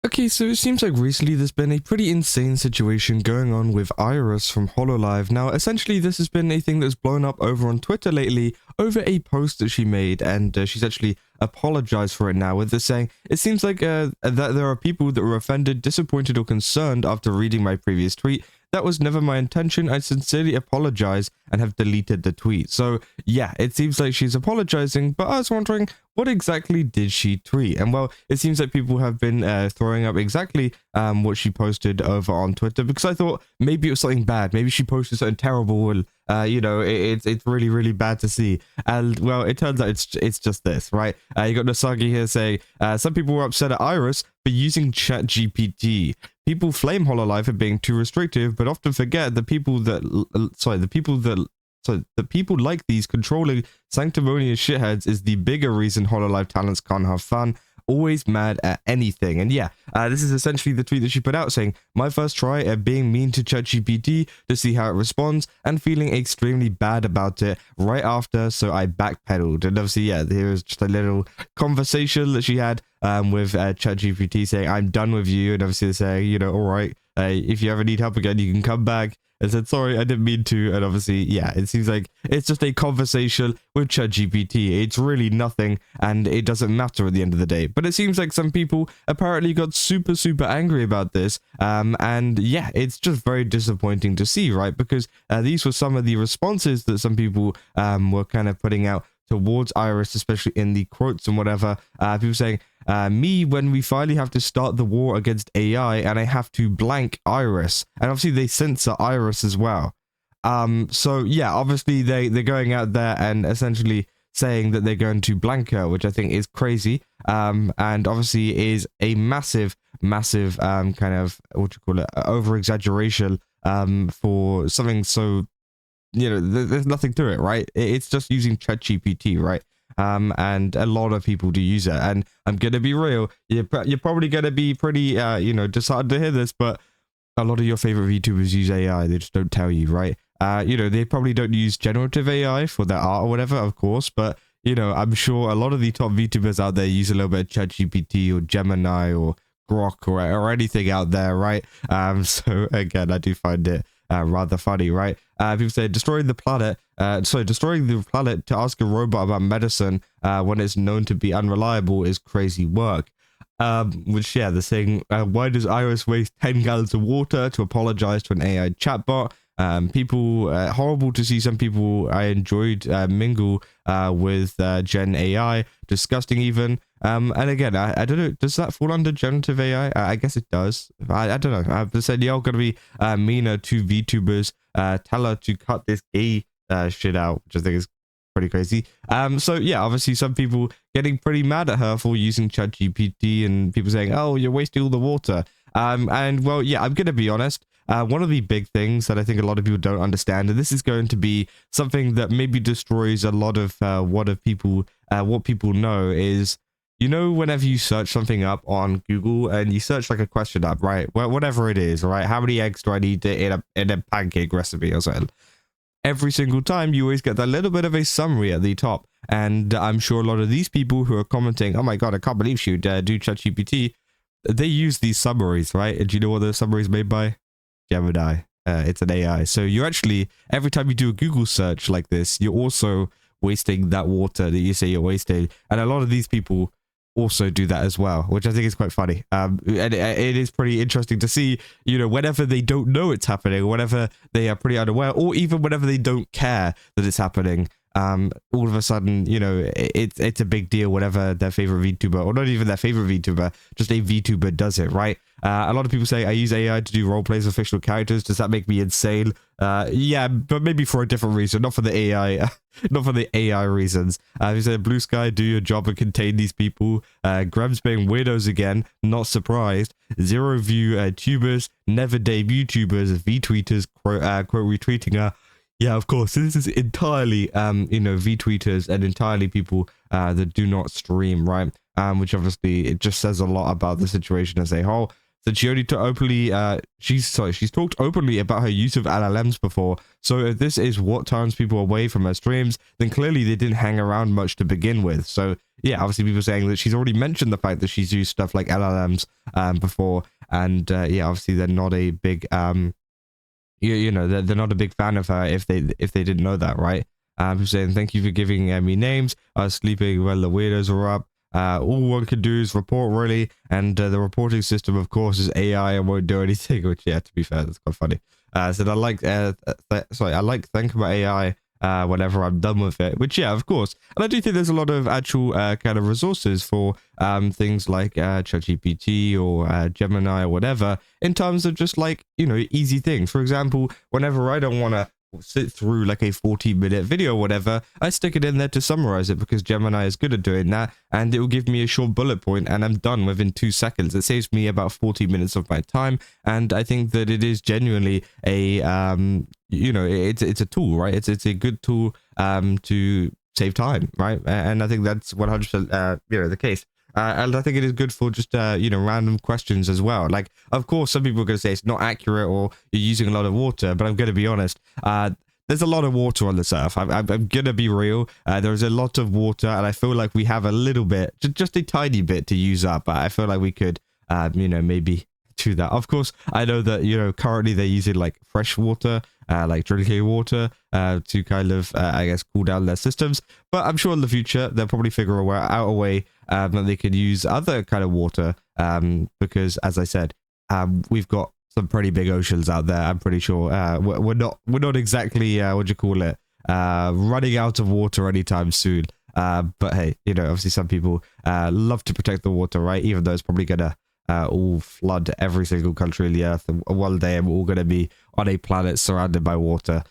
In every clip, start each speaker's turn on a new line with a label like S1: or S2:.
S1: Okay, so it seems like recently there's been a pretty insane situation going on with IRyS from hololive. Now, essentially, this has been a thing that's blown up over on Twitter lately over a post that she made, and she's actually apologized for it now with this saying, it seems like that there are people that were offended, disappointed, or concerned after reading my previous tweet. That was never my intention. I sincerely apologize and have deleted the tweet. So yeah, it seems like she's apologizing, but I was wondering, what exactly did she tweet? And well, it seems like people have been throwing up exactly what she posted over on Twitter, because I thought maybe it was something bad. Maybe she posted something terrible, and you know, it's really, really bad to see. And well, it turns out it's just this, right? You got Nasagi here saying, some people were upset at IRyS for using ChatGPT. People flame hololive for being too restrictive, but often forget the people like these controlling sanctimonious shitheads is the bigger reason hololive talents can't have fun. Always mad at anything. And yeah, this is essentially the tweet that she put out saying, my first try at being mean to ChatGPT to see how it responds, and feeling extremely bad about it right after, so I backpedaled. And obviously, yeah, here's just a little conversation that she had with ChatGPT saying, I'm done with you, and obviously saying, you know, all right, if you ever need help again, you can come back. And said, sorry, I didn't mean to. And obviously, yeah, it seems like it's just a conversation with ChatGPT. It's really nothing, and it doesn't matter at the end of the day. But it seems like some people apparently got super, super angry about this. And yeah, it's just very disappointing to see, right? Because these were some of the responses that some people were kind of putting out towards IRyS, especially in the quotes and whatever. People saying, me when we finally have to start the war against AI and I have to blank IRyS. And obviously they censor IRyS as well. So yeah, obviously they're going out there and essentially saying that they're going to blank her, which I think is crazy. And obviously is a massive kind of, what you call it, over exaggeration for something so, you know, there's nothing to it, right? It's just using ChatGPT, right? And a lot of people do use it. And I'm gonna be real, you're probably gonna be pretty, you know, disheartened to hear this, but a lot of your favorite VTubers use AI. They just don't tell you, right? You know, they probably don't use generative AI for their art or whatever, of course, but you know, I'm sure a lot of the top VTubers out there use a little bit of ChatGPT or Gemini or Grok or anything out there, right? So again, I do find it rather funny, right? People say destroying the planet to ask a robot about medicine when it's known to be unreliable is crazy work. Which, yeah, they're saying, why does IRyS waste 10 gallons of water to apologize to an AI chatbot? People, horrible to see some people I enjoyed mingle with Gen AI, disgusting even. And again, I don't know, does that fall under generative AI? I guess it does. I don't know. They said, y'all gonna be meaner to VTubers. Tell her to cut this gay shit out, which I think is pretty crazy. So yeah, obviously some people getting pretty mad at her for using ChatGPT, and people saying, oh, you're wasting all the water. And well, yeah, I'm gonna be honest. One of the big things that I think a lot of people don't understand, and this is going to be something that maybe destroys a lot of what people know, is, you know, whenever you search something up on Google and you search like a question up, right? Well, whatever it is, right? How many eggs do I need in a pancake recipe or something? Every single time you always get that little bit of a summary at the top. And I'm sure a lot of these people who are commenting, oh my God, I can't believe you do ChatGPT, they use these summaries, right? And do you know what the summary is made by? Gemini. It's an AI. So you actually, every time you do a Google search like this, you're also wasting that water that you say you're wasting. And a lot of these people also do that as well, which I think is quite funny. And it is pretty interesting to see, you know, whenever they don't know it's happening, whenever they are pretty unaware, or even whenever they don't care that it's happening, all of a sudden, you know, it's a big deal whenever their favorite VTuber, or not even their favorite VTuber, just a VTuber does it, right? A lot of people say I use AI to do role plays of fictional characters. Does that make me insane? Yeah, but maybe for a different reason, not for the AI, not for the AI reasons. You said Blue Sky, do your job and contain these people. Grabs being weirdos again, not surprised. Zero view tubers, never debut tubers, V-tweeters, quote retweeting her. Yeah, of course. This is entirely, you know, V-tweeters and entirely people that do not stream, right? Which obviously it just says a lot about the situation as a whole. said she only she's talked openly about her use of LLMs before. So if this is what turns people away from her streams, then clearly they didn't hang around much to begin with. So yeah, obviously people saying that she's already mentioned the fact that she's used stuff like LLMs before, and yeah, obviously they're not a big you know, they're not a big fan of her if they didn't know that, right? People saying thank you for giving me names. I was sleeping while the weirdos were up. All one can do is report, really, and the reporting system, of course, is AI and won't do anything. Which, yeah, to be fair, that's quite funny. Said I like I like thinking about AI whenever I'm done with it, which, yeah, of course. And I do think there's a lot of actual kind of resources for things like ChatGPT or Gemini or whatever, in terms of just like, you know, easy things. For example, whenever I don't want to sit through like a 40-minute video or whatever, I stick it in there to summarize it, because Gemini is good at doing that, and it will give me a short bullet point and I'm done within 2 seconds. It saves me about 40 minutes of my time, and I think that it is genuinely a you know, it's a tool, right? It's a good tool to save time, right? And I think that's 100% you know, the case. And I think it is good for just, you know, random questions as well. Like, of course, some people are going to say it's not accurate or you're using a lot of water, but I'm going to be honest. There's a lot of water on this earth. I'm going to be real. There's a lot of water, and I feel like we have a little bit, just a tiny bit to use up. I feel like we could, you know, maybe do that. Of course, I know that, you know, currently they're using like fresh water, like drinking water, to kind of, I guess, cool down their systems. But I'm sure in the future, they'll probably figure out a way that they could use other kind of water, because, as I said, we've got some pretty big oceans out there. I'm pretty sure we're not exactly what do you call it, running out of water anytime soon. But hey, you know, obviously some people love to protect the water, right? Even though it's probably gonna all flood every single country on the earth, and one day we're all gonna be on a planet surrounded by water,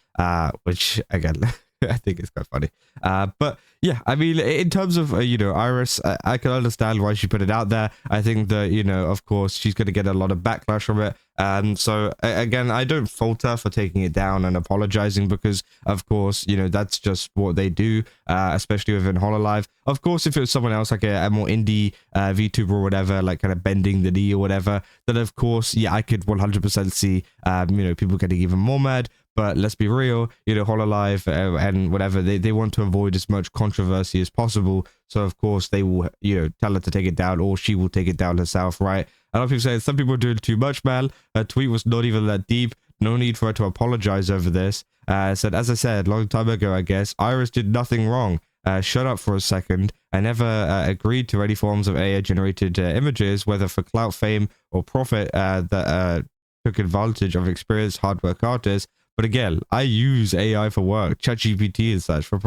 S1: which again I think it's quite funny. But yeah, I mean, in terms of, you know, IRyS, I can understand why she put it out there. I think that, you know, of course, she's going to get a lot of backlash from it. So again, I don't fault her for taking it down and apologizing, because, of course, you know, that's just what they do, especially within hololive. Of course, if it was someone else, like a more indie VTuber or whatever, like kind of bending the knee or whatever, then of course, yeah, I could 100% see, you know, people getting even more mad. But let's be real, you know, hololive and whatever, they want to avoid as much controversy as possible. So, of course, they will, you know, tell her to take it down, or she will take it down herself, right? A lot of people say some people are doing too much, man. Her tweet was not even that deep. No need for her to apologize over this. Said, as I said, long time ago, I guess, IRyS did nothing wrong. Shut up for a second. I never agreed to any forms of AI-generated images, whether for clout, fame, or profit, that took advantage of experienced hard work artists. But again, I use AI for work, ChatGPT and such, for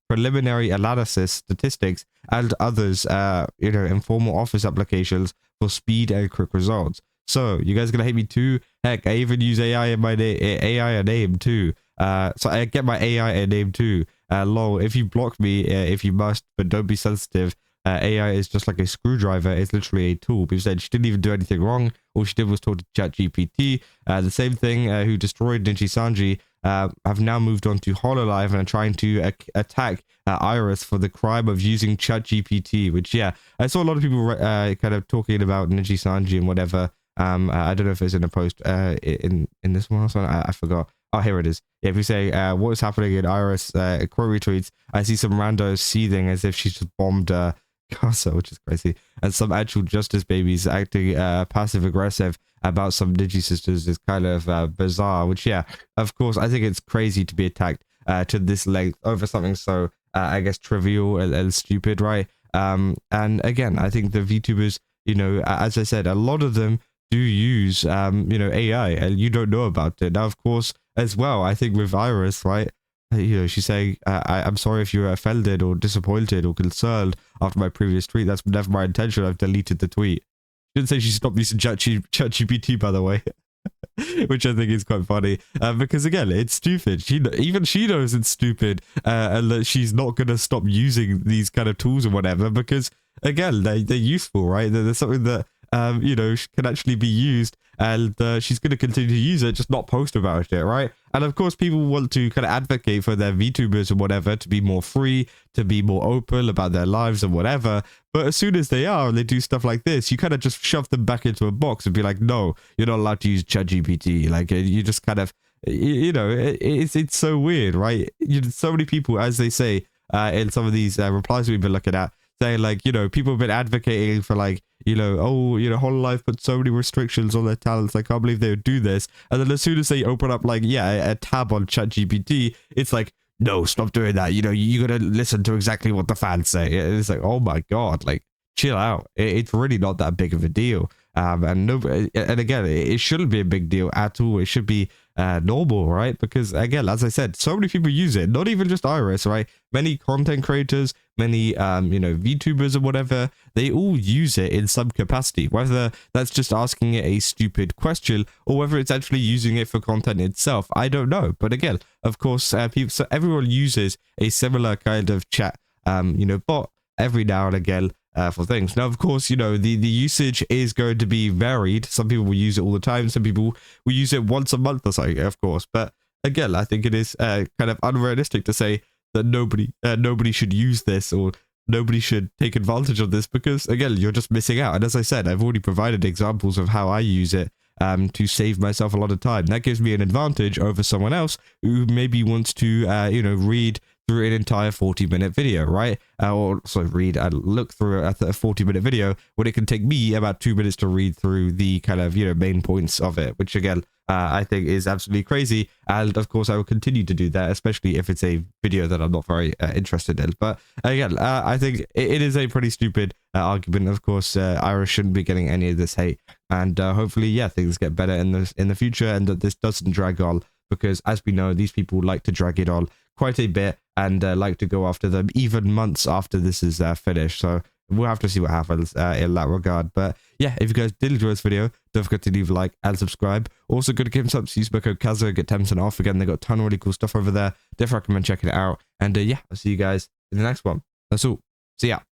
S1: preliminary analysis, statistics, and others, you know, informal office applications for speed and quick results. So, you guys gonna hate me too? Heck, I even use AI in my AI and name too. So I get my AI and name too. Lol, if you block me, if you must, but don't be sensitive. AI is just like a screwdriver. It's literally a tool. People said she didn't even do anything wrong. All she did was talk to ChatGPT. The same thing who destroyed Ninja Sanji have now moved on to hololive and are trying to attack IRyS for the crime of using ChatGPT. Which, yeah, I saw a lot of people kind of talking about Ninja Sanji and whatever. I don't know if it's in a post in this one or something. I forgot. Oh, here it is. Yeah, if you say what is happening in IRyS quote retweets, I see some randos seething as if she's just bombed Casa, which is crazy, and some actual justice babies acting passive aggressive about some Digi sisters is kind of bizarre. Which, yeah, of course, I think it's crazy to be attacked to this length over something so I guess trivial and stupid, right? And again, I think the VTubers, you know, as I said, a lot of them do use you know, AI, and you don't know about it. Now, of course, as well, I think with IRyS, right, you know, she's saying, I'm sorry if you were offended or disappointed or concerned after my previous tweet. That's never my intention. I've deleted the tweet. She didn't say she stopped using ChatGPT, by the way. Which I think is quite funny, because again, it's stupid. Even she knows it's stupid, and that she's not going to stop using these kind of tools or whatever, because again, they're useful, right? They're something that you know, can actually be used and she's going to continue to use it, just not post about it, right? And of course, people want to kind of advocate for their VTubers or whatever to be more free, to be more open about their lives and whatever. But as soon as they are, and they do stuff like this, you kind of just shove them back into a box and be like, no, you're not allowed to use ChatGPT. Like, you just kind of, you know, it's so weird, right? So many people, as they say in some of these replies we've been looking at, saying like, you know, people have been advocating for like, you know, oh, you know, hololive put so many restrictions on their talents. I can't believe they would do this. And then as soon as they open up like, yeah, a tab on ChatGPT, it's like, no, stop doing that. You know, you got to listen to exactly what the fans say. It's like, oh my God, like chill out. It's really not that big of a deal. And again, it shouldn't be a big deal at all. It should be normal, right? Because again, as I said, so many people use it, not even just IRyS, right? Many content creators, many you know, vtubers or whatever, they all use it in some capacity, whether that's just asking it a stupid question or whether it's actually using it for content itself. I don't know. But again, of course, so everyone uses a similar kind of chat you know, bot every now and again for things. Now, of course, you know, the usage is going to be varied. Some people will use it all the time. Some people will use it once a month or something, of course. But again, I think it is kind of unrealistic to say that nobody should use this or nobody should take advantage of this, because again, you're just missing out. And as I said, I've already provided examples of how I use it to save myself a lot of time. That gives me an advantage over someone else who maybe wants to you know, read through an entire 40-minute video, right? Or sorry, read and look through a 40-minute video when it can take me about 2 minutes to read through the kind of, you know, main points of it, which again, I think is absolutely crazy. And of course, I will continue to do that, especially if it's a video that I'm not very interested in. But again, I think it is a pretty stupid argument. Of course, IRyS shouldn't be getting any of this hate, and hopefully, yeah, things get better in the future, and that this doesn't drag on, because as we know, these people like to drag it on quite a bit and like to go after them even months after this is finished. So we'll have to see what happens in that regard. But yeah, if you guys did enjoy this video, don't forget to leave a like and subscribe. Also, go to Game Subs, use my code Kaza, get 10% off. Again, they got a ton of really cool stuff over there. Definitely recommend checking it out. And yeah, I'll see you guys in the next one. That's all. See ya.